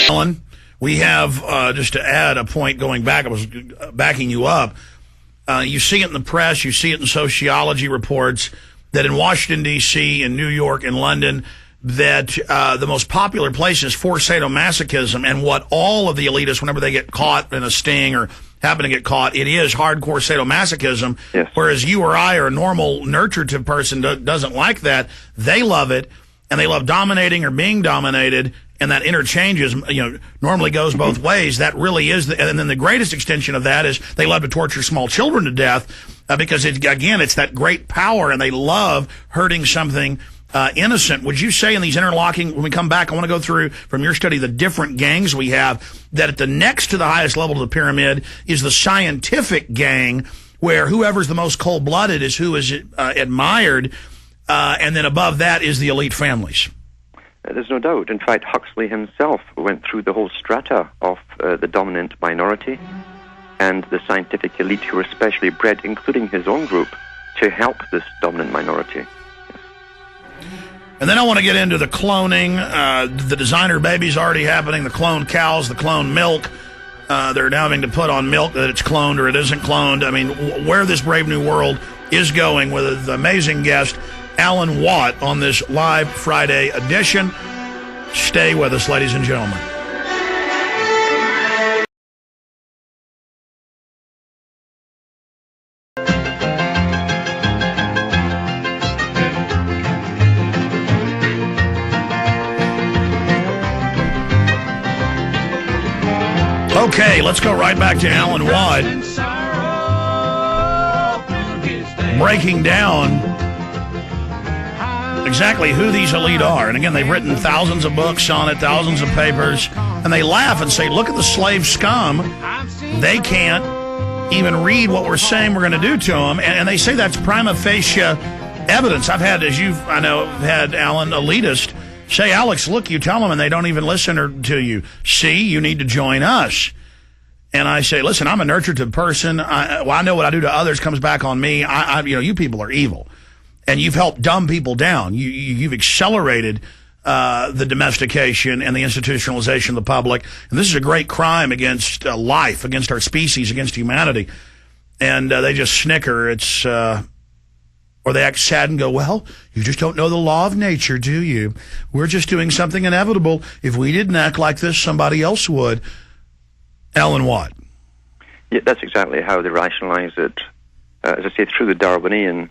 Alan, we have, just to add a point going back, I was backing you up. You see it in the press, you see it in sociology reports, that in Washington, D.C., in New York, in London, that the most popular place is for sadomasochism, and what all of the elitists, whenever they get caught in a sting or happen to get caught, it is hardcore sadomasochism, yes. Whereas you or I or a normal nurturative person doesn't like that. They love it, and they love dominating or being dominated, and that interchanges, normally goes both ways. That really is, and then the greatest extension of that is they love to torture small children to death because, it's that great power, and they love hurting something innocent. Would you say in these interlocking, when we come back, I want to go through from your study the different gangs we have, that at the next to the highest level of the pyramid is the scientific gang, where whoever's the most cold-blooded is who is admired, and then above that is the elite families? There's no doubt. In fact, Huxley himself went through the whole strata of the dominant minority and the scientific elite who were specially bred, including his own group, to help this dominant minority. And then I want to get into the cloning. The designer babies already happening, the cloned cows, the cloned milk. They're now having to put on milk that it's cloned or it isn't cloned. I mean, where this brave new world is going with the amazing guest, Alan Watt, on this live Friday edition. Stay with us, ladies and gentlemen. Okay, let's go right back to Alan Watt, breaking down exactly who these elite are. And again, they've written thousands of books on it, thousands of papers, and they laugh and say, look at the slave scum. They can't even read what we're saying we're going to do to them. And they say that's prima facie evidence. I've had, as I know, had Alan, elitist, say, Alex, look, you tell them and they don't even listen to you. See, you need to join us. And I say, listen, I'm a nurturative person. I know what I do to others comes back on me. You people are evil. And you've helped dumb people down. You've accelerated the domestication and the institutionalization of the public. And this is a great crime against life, against our species, against humanity. And they just snicker. It's or they act sad and go, well, you just don't know the law of nature, do you? We're just doing something inevitable. If we didn't act like this, somebody else would. Alan Watt. Yeah, that's exactly how they rationalize it. As I say, through the Darwinian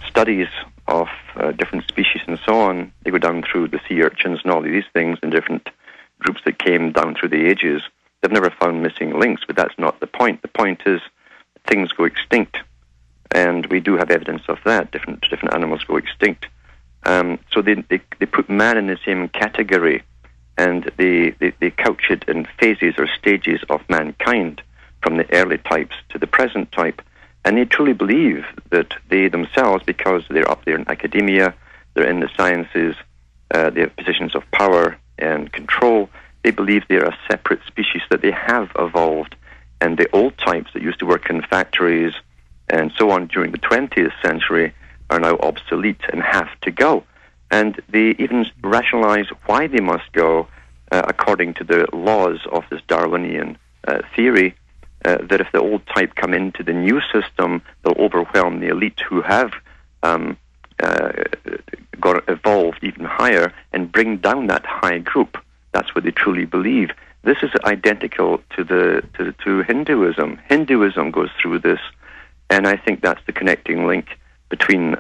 studies of different species and so on, they go down through the sea urchins and all of these things in different groups that came down through the ages. They've never found missing links, but that's not the point. The point is things go extinct, and we do have evidence of that. Different animals go extinct. So they put man in the same category, and they couch it in phases or stages of mankind, from the early types to the present type. And they truly believe that they themselves, because they're up there in academia, they're in the sciences, they have positions of power and control, they believe they're a separate species, that they have evolved. And the old types that used to work in factories and so on during the 20th century are now obsolete and have to go. And they even rationalize why they must go, according to the laws of this Darwinian theory, that if the old type come into the new system, they'll overwhelm the elite who have got evolved even higher and bring down that high group. That's what they truly believe. This is identical to Hinduism. Hinduism goes through this, and I think that's the connecting link between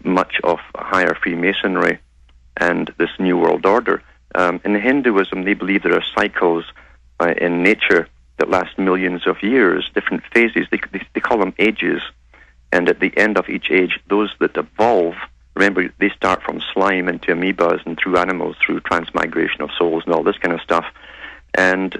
much of higher Freemasonry and this New World Order. In Hinduism, they believe there are cycles in nature that last millions of years, different phases. They call them ages. And at the end of each age, those that evolve, remember, they start from slime into amoebas and through animals, through transmigration of souls and all this kind of stuff. And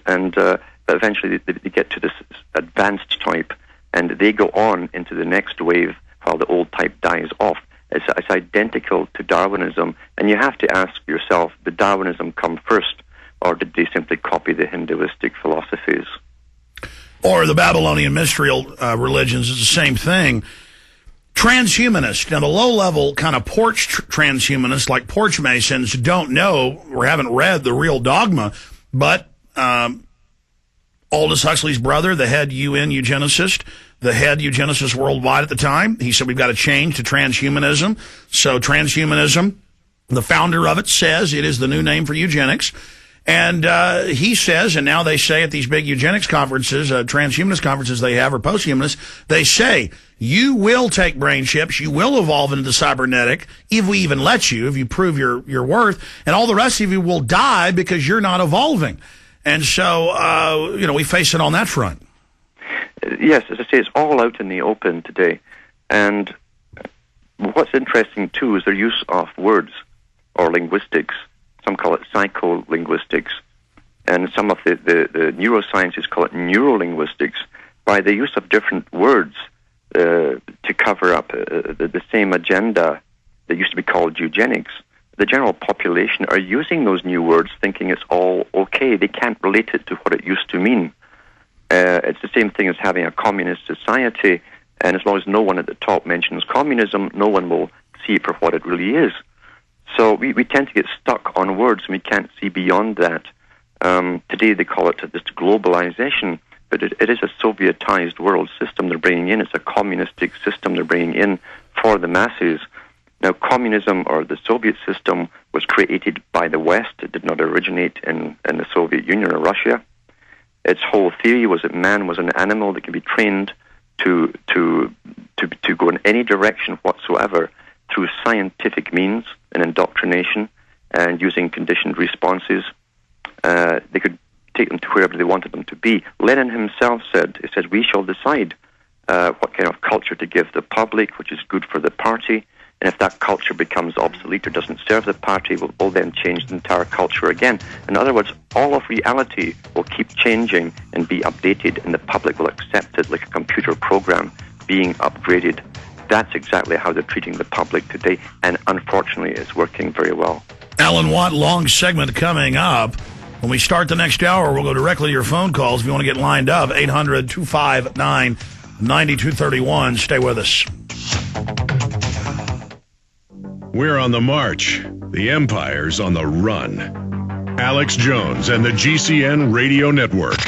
eventually they get to this advanced type, and they go on into the next wave while the old type dies off. It's identical to Darwinism, and you have to ask yourself, did Darwinism come first, or did they simply copy the Hinduistic philosophies? Or the Babylonian mystical religions is the same thing. Transhumanists, now the low-level kind of porch transhumanists like porch masons don't know or haven't read the real dogma. But Aldous Huxley's brother, the head UN eugenicist, the head eugenicist worldwide at the time, he said we've got to change to transhumanism. So transhumanism, the founder of it says it is the new name for eugenics. And he says, and now they say at these big eugenics conferences, transhumanist conferences they have, or post-humanists, they say, you will take brain chips, you will evolve into the cybernetic, if we even let you, if you prove your worth, and all the rest of you will die because you're not evolving. And so, we face it on that front. Yes, as I say, it's all out in the open today. And what's interesting, too, is their use of words or linguistics. Some call it psycholinguistics, and some of the neurosciences call it neurolinguistics, by the use of different words to cover up the same agenda that used to be called eugenics. The general population are using those new words thinking it's all okay. They can't relate it to what it used to mean. It's the same thing as having a communist society, and as long as no one at the top mentions communism, no one will see it for what it really is. So we tend to get stuck on words, and we can't see beyond that. Today they call it this globalization, but it is a Sovietized world system they're bringing in. It's a communistic system they're bringing in for the masses. Now, communism, or the Soviet system, was created by the West. It did not originate in the Soviet Union or Russia. Its whole theory was that man was an animal that can be trained to go in any direction whatsoever through scientific means and indoctrination and using conditioned responses. They could take them to wherever they wanted them to be. Lenin himself said, we shall decide what kind of culture to give the public, which is good for the party. And if that culture becomes obsolete or doesn't serve the party, we'll then change the entire culture again. In other words, all of reality will keep changing and be updated, and the public will accept it like a computer program being upgraded. That's exactly how they're treating the public today, and unfortunately it's working very well. Alan Watt, long segment coming up. When we start the next hour, we'll go directly to your phone calls if you want to get lined up. 800-259-9231. Stay with us. We're on the march. The empire's on the run. Alex Jones and the GCN Radio Network.